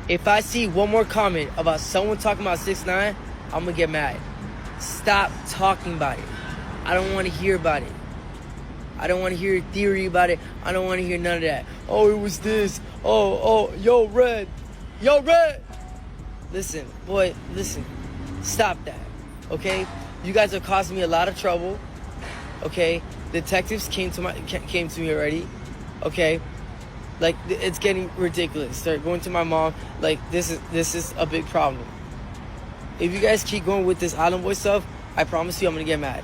If I see one more comment about someone talking about 6ix9ine, I'm gonna get mad. Stop talking about it. I don't want to hear about it. I don't want to hear a theory about it. I don't want to hear none of that. Oh, it was this. Oh, yo, Red. Yo, Red. Listen, boy, listen. Stop that, okay? You guys are causing me a lot of trouble, okay? Detectives came to me already, okay? Like, it's getting ridiculous. They're going to my mom. Like, this is a big problem. If you guys keep going with this Island Boy stuff, I promise you I'm gonna get mad.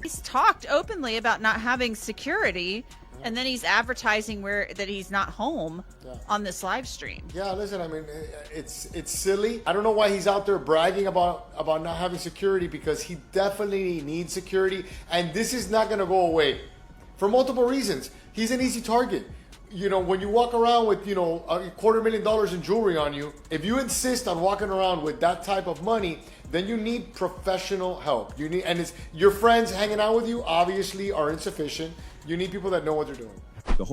He's talked openly about not having security, and then he's advertising that he's not home on this live stream. Yeah, listen, I mean, it's silly. I don't know why he's out there bragging about not having security, because he definitely needs security, and this is not going to go away for multiple reasons. He's an easy target. You know, when you walk around with, you know, $250,000 in jewelry on you, if you insist on walking around with that type of money, then you need professional help. You need, and it's your friends hanging out with you obviously are insufficient. You need people that know what they're doing.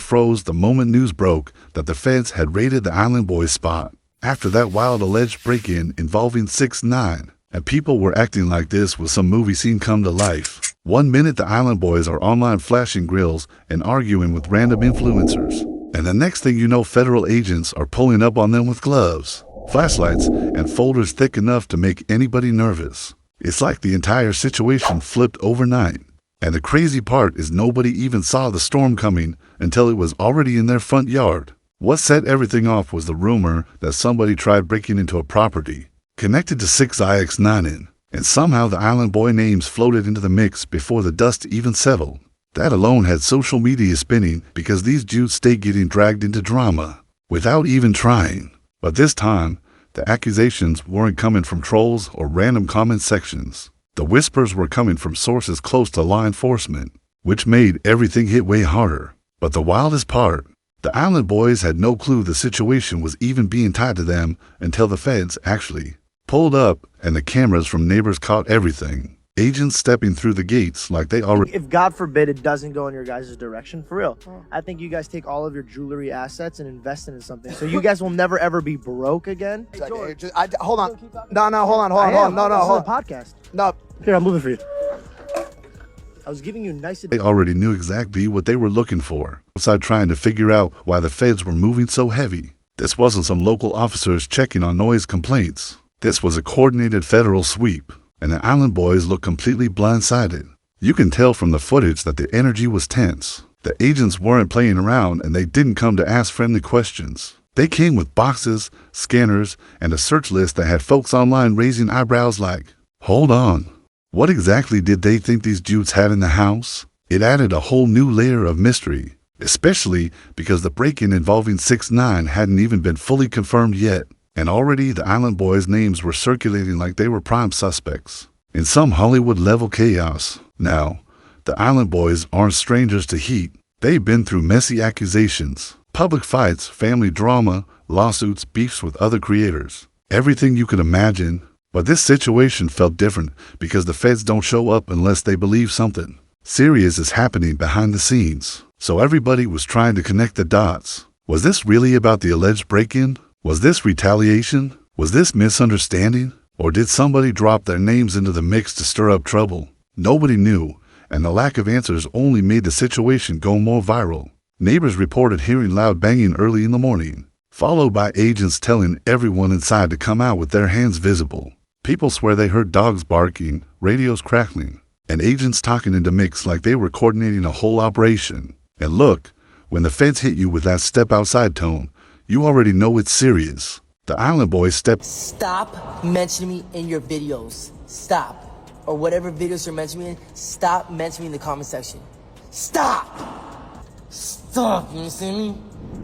Froze the moment news broke that the feds had raided the Island Boys spot after that wild alleged break-in involving 6ix9ine, and people were acting like this was some movie scene come to life. 1 minute the Island Boys are online flashing grills and arguing with random influencers, and the next thing you know, federal agents are pulling up on them with gloves, flashlights, and folders thick enough to make anybody nervous. It's like the entire situation flipped overnight. And the crazy part is nobody even saw the storm coming until it was already in their front yard. What set everything off was the rumor that somebody tried breaking into a property connected to 6ix9ine, and somehow the Island Boy names floated into the mix before the dust even settled. That alone had social media spinning because these Jews stay getting dragged into drama without even trying. But this time, the accusations weren't coming from trolls or random comment sections. The whispers were coming from sources close to law enforcement, which made everything hit way harder. But the wildest part, the Island Boys had no clue the situation was even being tied to them until the feds actually pulled up and the cameras from neighbors caught everything. Agents stepping through the gates like they already... If God forbid it doesn't go in your guys' direction, for real, I think you guys take all of your jewelry assets and invest it in something. So you guys will never ever be broke again. Hey, George, hold on. No, hold on. No, hold on. Podcast. No. Here, I'm moving for you. I was giving you nice advice. They already knew exactly what they were looking for, outside trying to figure out why the feds were moving so heavy. This wasn't some local officers checking on noise complaints. This was a coordinated federal sweep, and the Island Boys looked completely blindsided. You can tell from the footage that the energy was tense. The agents weren't playing around, and they didn't come to ask friendly questions. They came with boxes, scanners, and a search list that had folks online raising eyebrows like, hold on. What exactly did they think these Jews had in the house? It added a whole new layer of mystery, especially because the break-in involving 6ix9ine hadn't even been fully confirmed yet, and already the Island Boys' names were circulating like they were prime suspects in some Hollywood-level chaos. Now, the Island Boys aren't strangers to heat. They've been through messy accusations, public fights, family drama, lawsuits, beefs with other creators, everything you could imagine. But this situation felt different because the feds don't show up unless they believe something serious is happening behind the scenes. So everybody was trying to connect the dots. Was this really about the alleged break-in? Was this retaliation? Was this misunderstanding? Or did somebody drop their names into the mix to stir up trouble? Nobody knew, and the lack of answers only made the situation go more viral. Neighbors reported hearing loud banging early in the morning, followed by agents telling everyone inside to come out with their hands visible. People swear they heard dogs barking, radios crackling, and agents talking into mix like they were coordinating a whole operation. And look, when the feds hit you with that step outside tone, you already know it's serious. The Island Boys stepped... Stop mentioning me in your videos. Stop. Or whatever videos you're mentioning me in, stop mentioning me in the comment section. Stop! Stop, you see me?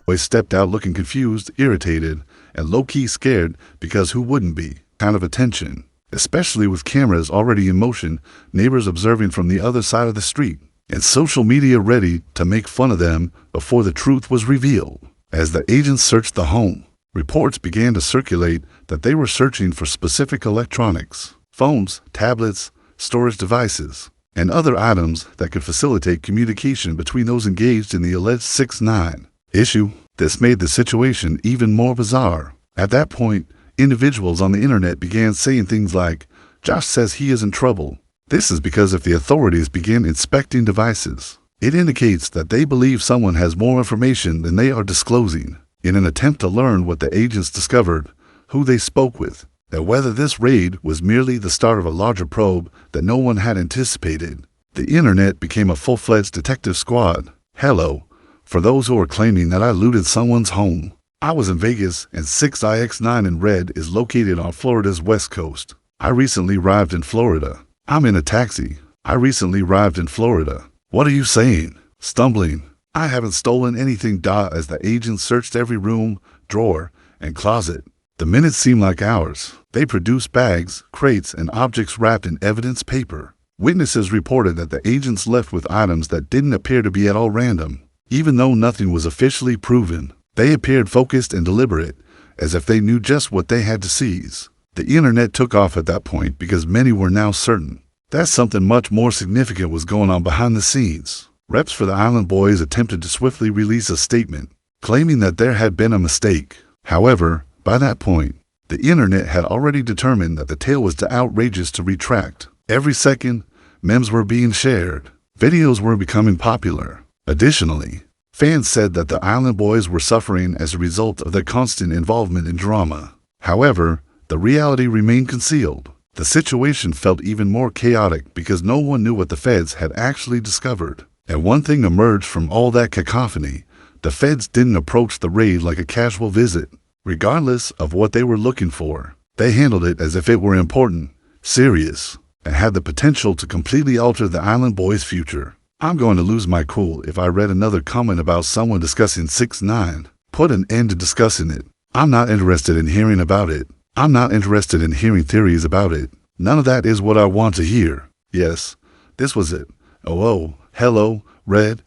Boys stepped out looking confused, irritated, and low-key scared because who wouldn't be? Kind of attention, especially with cameras already in motion, neighbors observing from the other side of the street, and social media ready to make fun of them before the truth was revealed. As the agents searched the home, reports began to circulate that they were searching for specific electronics, phones, tablets, storage devices, and other items that could facilitate communication between those engaged in the alleged 6ix9ine issue. This made the situation even more bizarre. At that point, individuals on the internet began saying things like, Josh says he is in trouble. This is because if the authorities begin inspecting devices, it indicates that they believe someone has more information than they are disclosing, in an attempt to learn what the agents discovered, who they spoke with, and whether this raid was merely the start of a larger probe that no one had anticipated. The internet became a full-fledged detective squad. Hello, for those who are claiming that I looted someone's home. I was in Vegas, and 6ix9ine in red is located on Florida's west coast. I recently arrived in Florida. I'm in a taxi. I recently arrived in Florida. What are you saying? Stumbling. I haven't stolen anything, as the agents searched every room, drawer, and closet. The minutes seem like hours. They produced bags, crates, and objects wrapped in evidence paper. Witnesses reported that the agents left with items that didn't appear to be at all random. Even though nothing was officially proven, they appeared focused and deliberate, as if they knew just what they had to seize. The internet took off at that point because many were now certain that something much more significant was going on behind the scenes. Reps for the Island Boys attempted to swiftly release a statement, claiming that there had been a mistake. However, by that point, the internet had already determined that the tale was too outrageous to retract. Every second, memes were being shared. Videos were becoming popular. Additionally, fans said that the Island Boys were suffering as a result of their constant involvement in drama. However, the reality remained concealed. The situation felt even more chaotic because no one knew what the feds had actually discovered. And one thing emerged from all that cacophony: the feds didn't approach the raid like a casual visit. Regardless of what they were looking for, they handled it as if it were important, serious, and had the potential to completely alter the Island Boys' future. I'm going to lose my cool if I read another comment about someone discussing 6ix9ine. Put an end to discussing it. I'm not interested in hearing about it. I'm not interested in hearing theories about it. None of that is what I want to hear. Yes, this was it. Oh, hello, red,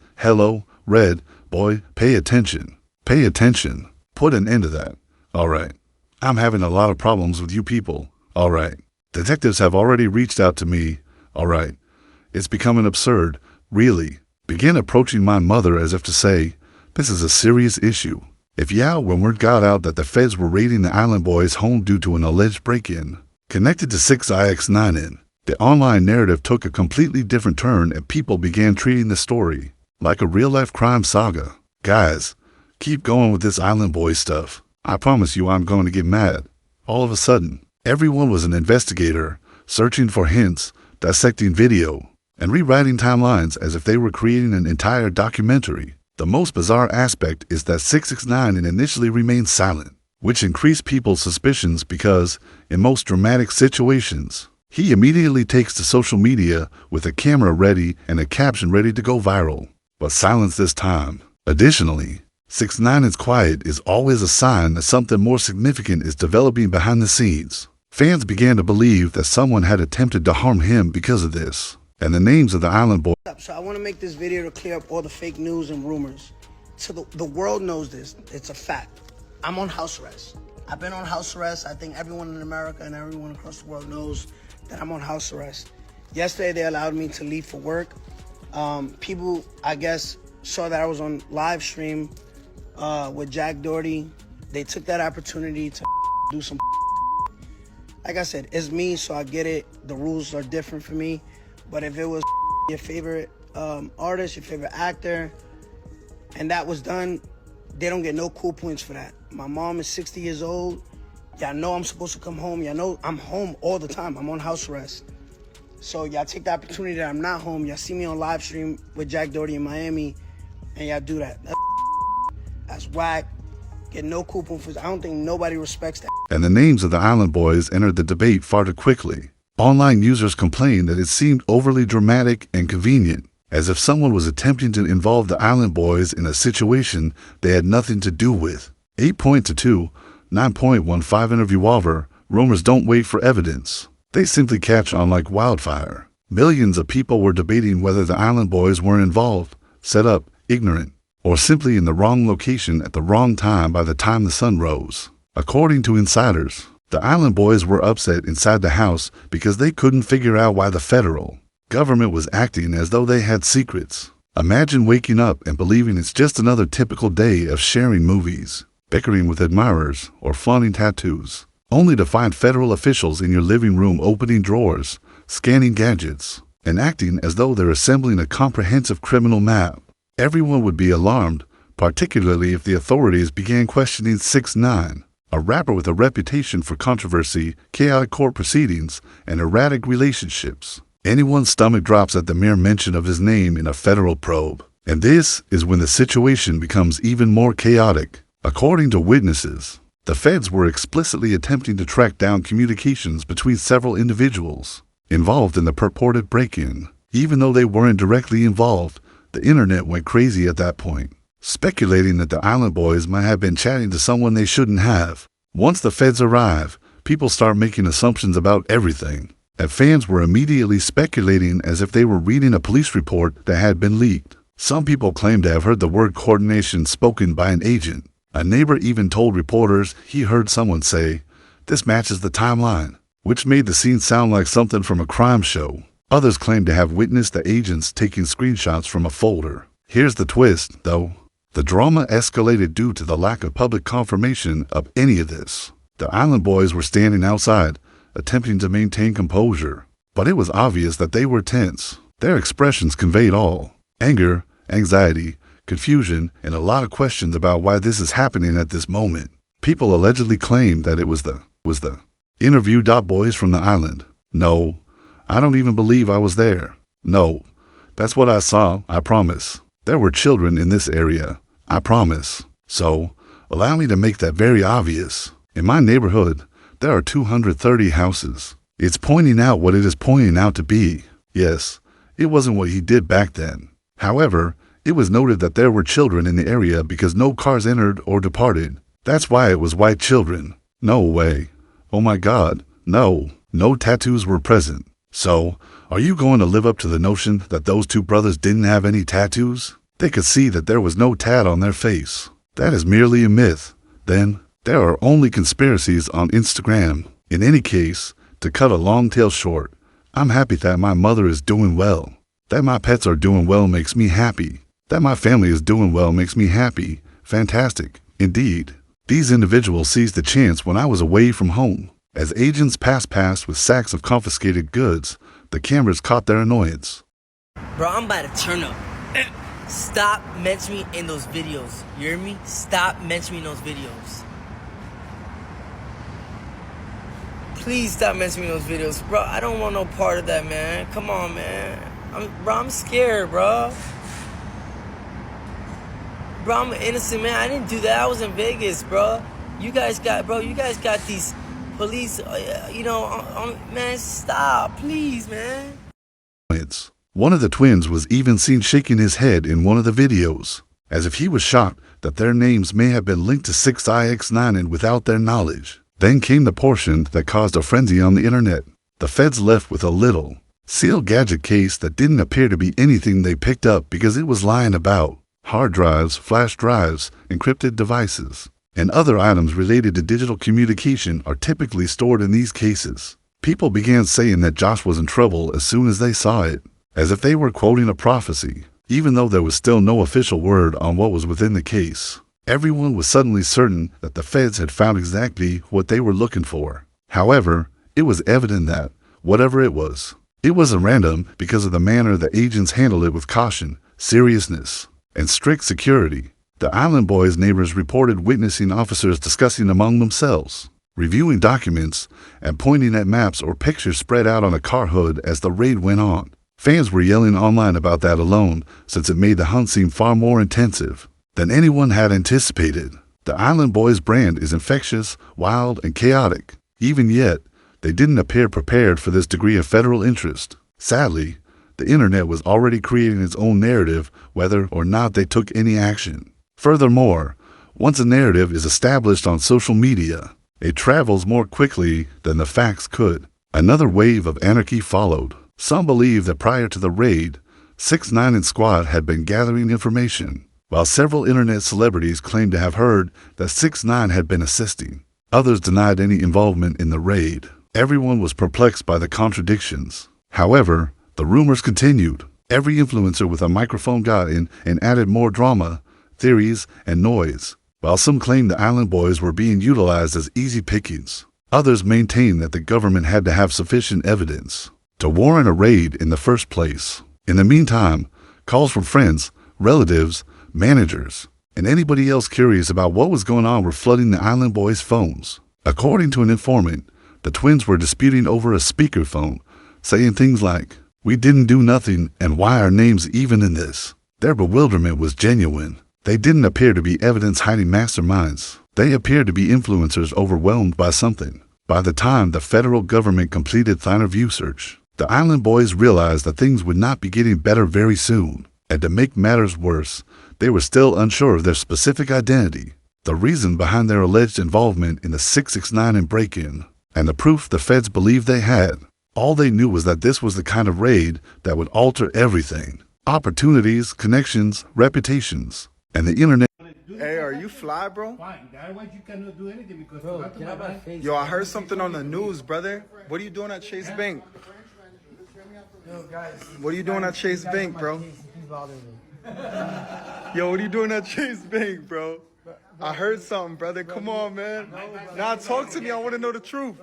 boy, pay attention. Pay attention. Put an end to that. All right. I'm having a lot of problems with you people. All right. Detectives have already reached out to me. All right. It's becoming absurd. Really. Begin approaching my mother as if to say, this is a serious issue. If when word got out that the feds were raiding the Island Boys' home due to an alleged break-in, connected to 6ix9ine, the online narrative took a completely different turn and people began treating the story like a real-life crime saga. Guys, keep going with this Island Boys stuff. I promise you I'm going to get mad. All of a sudden, everyone was an investigator, searching for hints, dissecting video, and rewriting timelines as if they were creating an entire documentary. The most bizarre aspect is that 6ix9ine initially remained silent, which increased people's suspicions because, in most dramatic situations, he immediately takes to social media with a camera ready and a caption ready to go viral. But silence this time. Additionally, 6ix9ine's quiet is always a sign that something more significant is developing behind the scenes. Fans began to believe that someone had attempted to harm him because of this, and the names of the Island Boys. So I want to make this video to clear up all the fake news and rumors. So the world knows this. It's a fact. I'm on house arrest. I've been on house arrest. I think everyone in America and everyone across the world knows that I'm on house arrest. Yesterday, they allowed me to leave for work. People, I guess, saw that I was on live stream with Jack Doherty. They took that opportunity to do some. Like I said, it's me, so I get it. The rules are different for me. But if it was your favorite artist, your favorite actor, and that was done, they don't get no cool points for that. My mom is 60 years old. Y'all know I'm supposed to come home. Y'all know I'm home all the time. I'm on house arrest. So y'all take the opportunity that I'm not home. Y'all see me on live stream with Jack Doherty in Miami, and y'all do that. That's whack. Get no cool points for that. I don't think nobody respects that. And the names of the Island Boys entered the debate far too quickly. Online users complained that it seemed overly dramatic and convenient, as if someone was attempting to involve the Island Boys in a situation they had nothing to do with. 8.22, 9.15 interview over, rumors don't wait for evidence. They simply catch on like wildfire. Millions of people were debating whether the Island Boys were involved, set up, ignorant, or simply in the wrong location at the wrong time by the time the sun rose. According to insiders, the Island Boys were upset inside the house because they couldn't figure out why the federal government was acting as though they had secrets. Imagine waking up and believing it's just another typical day of sharing movies. bickering with admirers, or flaunting tattoos, only to find federal officials in your living room opening drawers, scanning gadgets, and acting as though they're assembling a comprehensive criminal map. Everyone would be alarmed, particularly if the authorities began questioning 6ix9ine, a rapper with a reputation for controversy, chaotic court proceedings, and erratic relationships. Anyone's stomach drops at the mere mention of his name in a federal probe. And this is when the situation becomes even more chaotic. According to witnesses, the feds were explicitly attempting to track down communications between several individuals involved in the purported break-in. Even though they weren't directly involved, the internet went crazy at that point, speculating that the Island Boys might have been chatting to someone they shouldn't have. Once the feds arrive, people start making assumptions about everything, and fans were immediately speculating as if they were reading a police report that had been leaked. Some people claimed to have heard the word coordination spoken by an agent. A neighbor even told reporters he heard someone say, "This matches the timeline," which made the scene sound like something from a crime show. Others claimed to have witnessed the agents taking screenshots from a folder. Here's the twist, though. The drama escalated due to the lack of public confirmation of any of this. The Island Boys were standing outside, attempting to maintain composure, but it was obvious that they were tense. Their expressions conveyed all: anger, anxiety, confusion, and a lot of questions about why this is happening at this moment. People allegedly claimed that it was the interview boys from the island. No, I don't even believe I was there. No, that's what I saw, I promise. There were children in this area, I promise. So, allow me to make that very obvious. In my neighborhood, there are 230 houses. It's pointing out what it is pointing out to be. Yes, it wasn't what he did back then. However, it was noted that there were children in the area because no cars entered or departed. That's why it was white children. No way. Oh my God, no. No tattoos were present. So, are you going to live up to the notion that those two brothers didn't have any tattoos? They could see that there was no tat on their face. That is merely a myth. Then, there are only conspiracies on Instagram. In any case, to cut a long tale short, I'm happy that my mother is doing well. That my pets are doing well makes me happy. That my family is doing well makes me happy. Fantastic, indeed. These individuals seized the chance when I was away from home. As agents passed past with sacks of confiscated goods, the cameras caught their annoyance. Bro, I'm about to turn up. Stop mentioning me in those videos. You hear me? Stop mentioning me in those videos. Please stop mentioning me in those videos. Bro, I don't want no part of that, man. Come on, man. I'm scared, bro. Bro, I'm an innocent man. I didn't do that. I was in Vegas, bro. You guys got these police, man, stop, please, man. One of the twins was even seen shaking his head in one of the videos, as if he was shocked that their names may have been linked to 6ix9ine without their knowledge. Then came the portion that caused a frenzy on the internet. The feds left with a little sealed gadget case that didn't appear to be anything they picked up because it was lying about. Hard drives, flash drives, encrypted devices, and other items related to digital communication are typically stored in these cases. People began saying that Josh was in trouble as soon as they saw it, as if they were quoting a prophecy, even though there was still no official word on what was within the case. Everyone was suddenly certain that the feds had found exactly what they were looking for. However, it was evident that, whatever it wasn't random because of the manner the agents handled it with caution, seriousness, and strict security. The Island Boys' neighbors reported witnessing officers discussing among themselves, reviewing documents, and pointing at maps or pictures spread out on a car hood as the raid went on. Fans were yelling online about that alone, since it made the hunt seem far more intensive than anyone had anticipated. The Island Boys brand is infectious, wild, and chaotic. Even yet, they didn't appear prepared for this degree of federal interest. Sadly, the internet was already creating its own narrative whether or not they took any action. Furthermore, once a narrative is established on social media, it travels more quickly than the facts could. Another wave of anarchy followed. Some believe that prior to the raid, 6ix9ine and Squad had been gathering information, while several internet celebrities claimed to have heard that 6ix9ine had been assisting. Others denied any involvement in the raid. Everyone was perplexed by the contradictions. However, the rumors continued. Every influencer with a microphone got in and added more drama, theories, and noise. While some claimed the island boys were being utilized as easy pickings, others maintained that the government had to have sufficient evidence to warrant a raid in the first place. In the meantime, calls from friends, relatives, managers, and anybody else curious about what was going on were flooding the island boys' phones. According to an informant, the twins were disputing over a speakerphone, saying things like, "We didn't do nothing, and why are names even in this?" Their bewilderment was genuine. They didn't appear to be evidence-hiding masterminds. They appeared to be influencers overwhelmed by something. By the time the federal government completed finer view search, the island boys realized that things would not be getting better very soon. And to make matters worse, they were still unsure of their specific identity, the reason behind their alleged involvement in the 6ix9ine break-in, and the proof the feds believed they had. All they knew was that this was the kind of raid that would alter everything: opportunities, connections, reputations, and the internet. Hey, are you fly, bro? Otherwise, you cannot do anything because Get out my face. Yo, I heard something on the news, brother. What are you doing at Chase Bank? Yo, guys. What are you doing at Chase Bank, bro? He's bothering me. Yo, what are you doing at Chase Bank, bro? I heard something, brother. Come on, man. Nah, talk to me. I want to know the truth.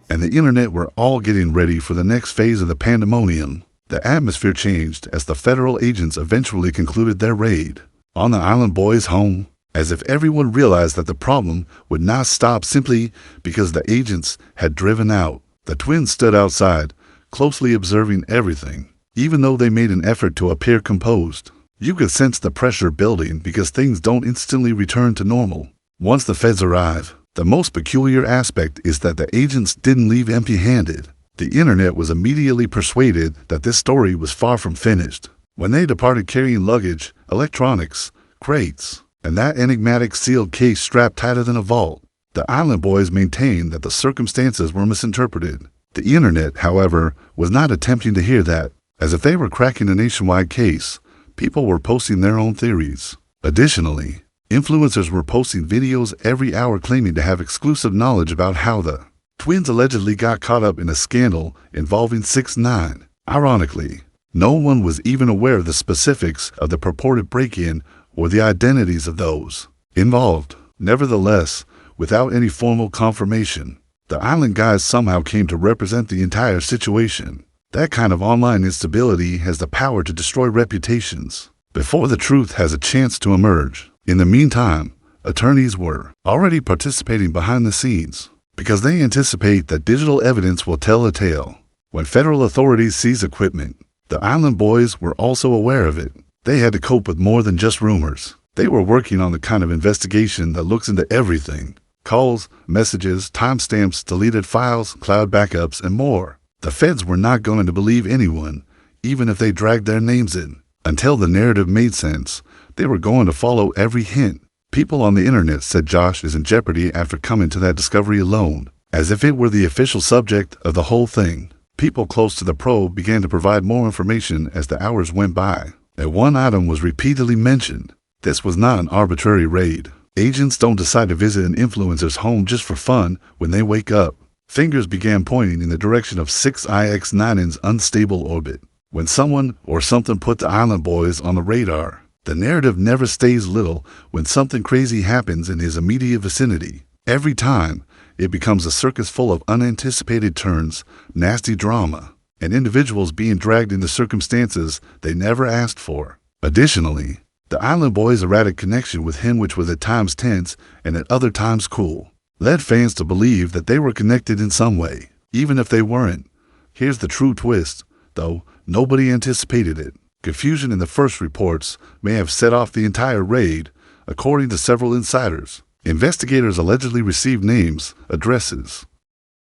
And the internet were all getting ready for the next phase of the pandemonium. The atmosphere changed as the federal agents eventually concluded their raid on the island boys' home, as if everyone realized that the problem would not stop simply because the agents had driven out. The twins stood outside, closely observing everything. Even though they made an effort to appear composed, you could sense the pressure building because things don't instantly return to normal once the feds arrive. The most peculiar aspect is that the agents didn't leave empty-handed. The internet was immediately persuaded that this story was far from finished. When they departed carrying luggage, electronics, crates, and that enigmatic sealed case strapped tighter than a vault, the island boys maintained that the circumstances were misinterpreted. The internet, however, was not attempting to hear that. As if they were cracking a nationwide case, people were posting their own theories. Additionally, influencers were posting videos every hour claiming to have exclusive knowledge about how the twins allegedly got caught up in a scandal involving 6ix9ine. Ironically, no one was even aware of the specifics of the purported break-in or the identities of those involved. Nevertheless, without any formal confirmation, the island guys somehow came to represent the entire situation. That kind of online instability has the power to destroy reputations before the truth has a chance to emerge. In the meantime, attorneys were already participating behind the scenes because they anticipate that digital evidence will tell a tale. When federal authorities seize equipment, the island boys were also aware of it. They had to cope with more than just rumors. They were working on the kind of investigation that looks into everything: calls, messages, timestamps, deleted files, cloud backups, and more. The feds were not going to believe anyone, even if they dragged their names in. Until the narrative made sense, they were going to follow every hint. People on the internet said Josh is in jeopardy after coming to that discovery alone, as if it were the official subject of the whole thing. People close to the probe began to provide more information as the hours went by. And one item was repeatedly mentioned. This was not an arbitrary raid. Agents don't decide to visit an influencer's home just for fun when they wake up. Fingers began pointing in the direction of 6ix9ine's unstable orbit. When someone or something put the island boys on the radar, the narrative never stays little when something crazy happens in his immediate vicinity. Every time, it becomes a circus full of unanticipated turns, nasty drama, and individuals being dragged into circumstances they never asked for. Additionally, the island boys' erratic connection with him, which was at times tense and at other times cool, led fans to believe that they were connected in some way, even if they weren't. Here's the true twist, though nobody anticipated it. Confusion in the first reports may have set off the entire raid, according to several insiders. Investigators allegedly received names, addresses,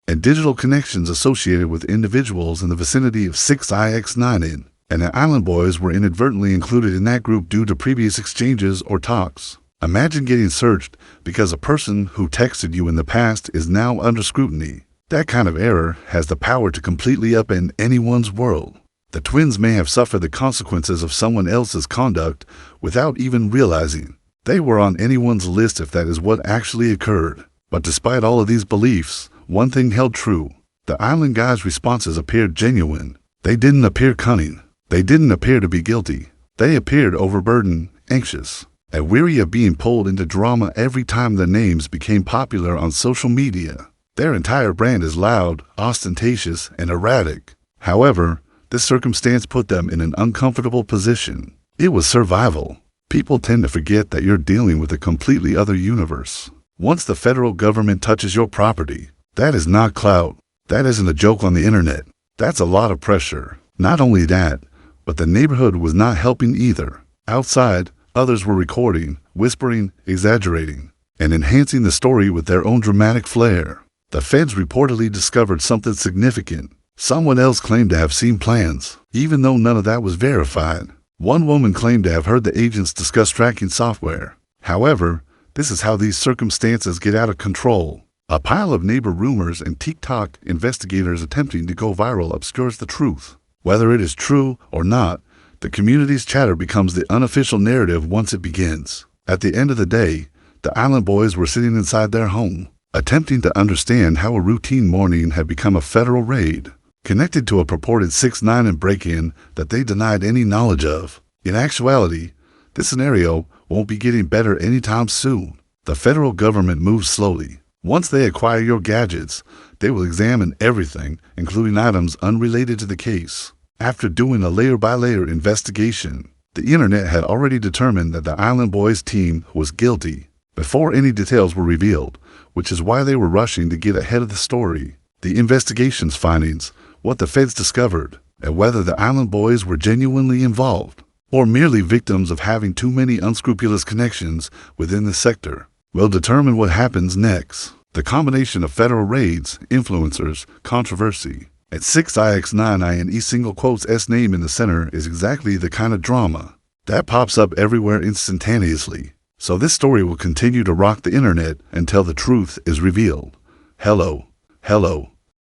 and digital connections associated with individuals in the vicinity of 6ix9ine, and the island boys were inadvertently included in that group due to previous exchanges or talks. Imagine getting searched because a person who texted you in the past is now under scrutiny. That kind of error has the power to completely upend anyone's world. The twins may have suffered the consequences of someone else's conduct without even realizing. They were on anyone's list if that is what actually occurred. But despite all of these beliefs, one thing held true. The island guys' responses appeared genuine. They didn't appear cunning. They didn't appear to be guilty. They appeared overburdened, anxious, and weary of being pulled into drama every time their names became popular on social media. Their entire brand is loud, ostentatious, and erratic. However, this circumstance put them in an uncomfortable position. It was survival. People tend to forget that you're dealing with a completely other universe. Once the federal government touches your property, that is not clout. That isn't a joke on the internet. That's a lot of pressure. Not only that, but the neighborhood was not helping either. Outside, others were recording, whispering, exaggerating, and enhancing the story with their own dramatic flair. The feds reportedly discovered something significant. Someone else claimed to have seen plans, even though none of that was verified. One woman claimed to have heard the agents discuss tracking software. However, this is how these circumstances get out of control. A pile of neighbor rumors and TikTok investigators attempting to go viral obscures the truth. Whether it is true or not, the community's chatter becomes the unofficial narrative once it begins. At the end of the day, the Island Boys were sitting inside their home, attempting to understand how a routine morning had become a federal raid, connected to a purported 6ix9ine break-in that they denied any knowledge of. In actuality, this scenario won't be getting better anytime soon. The federal government moves slowly. Once they acquire your gadgets, they will examine everything, including items unrelated to the case. After doing a layer-by-layer investigation, the internet had already determined that the Island Boys team was guilty before any details were revealed, which is why they were rushing to get ahead of the story. The investigation's findings, what the feds discovered, and whether the Island Boys were genuinely involved, or merely victims of having too many unscrupulous connections within the sector, will determine what happens next. The combination of federal raids, influencers, controversy, and 6ix9ine and E-S name in the center is exactly the kind of drama that pops up everywhere instantaneously. So this story will continue to rock the internet until the truth is revealed. Hello.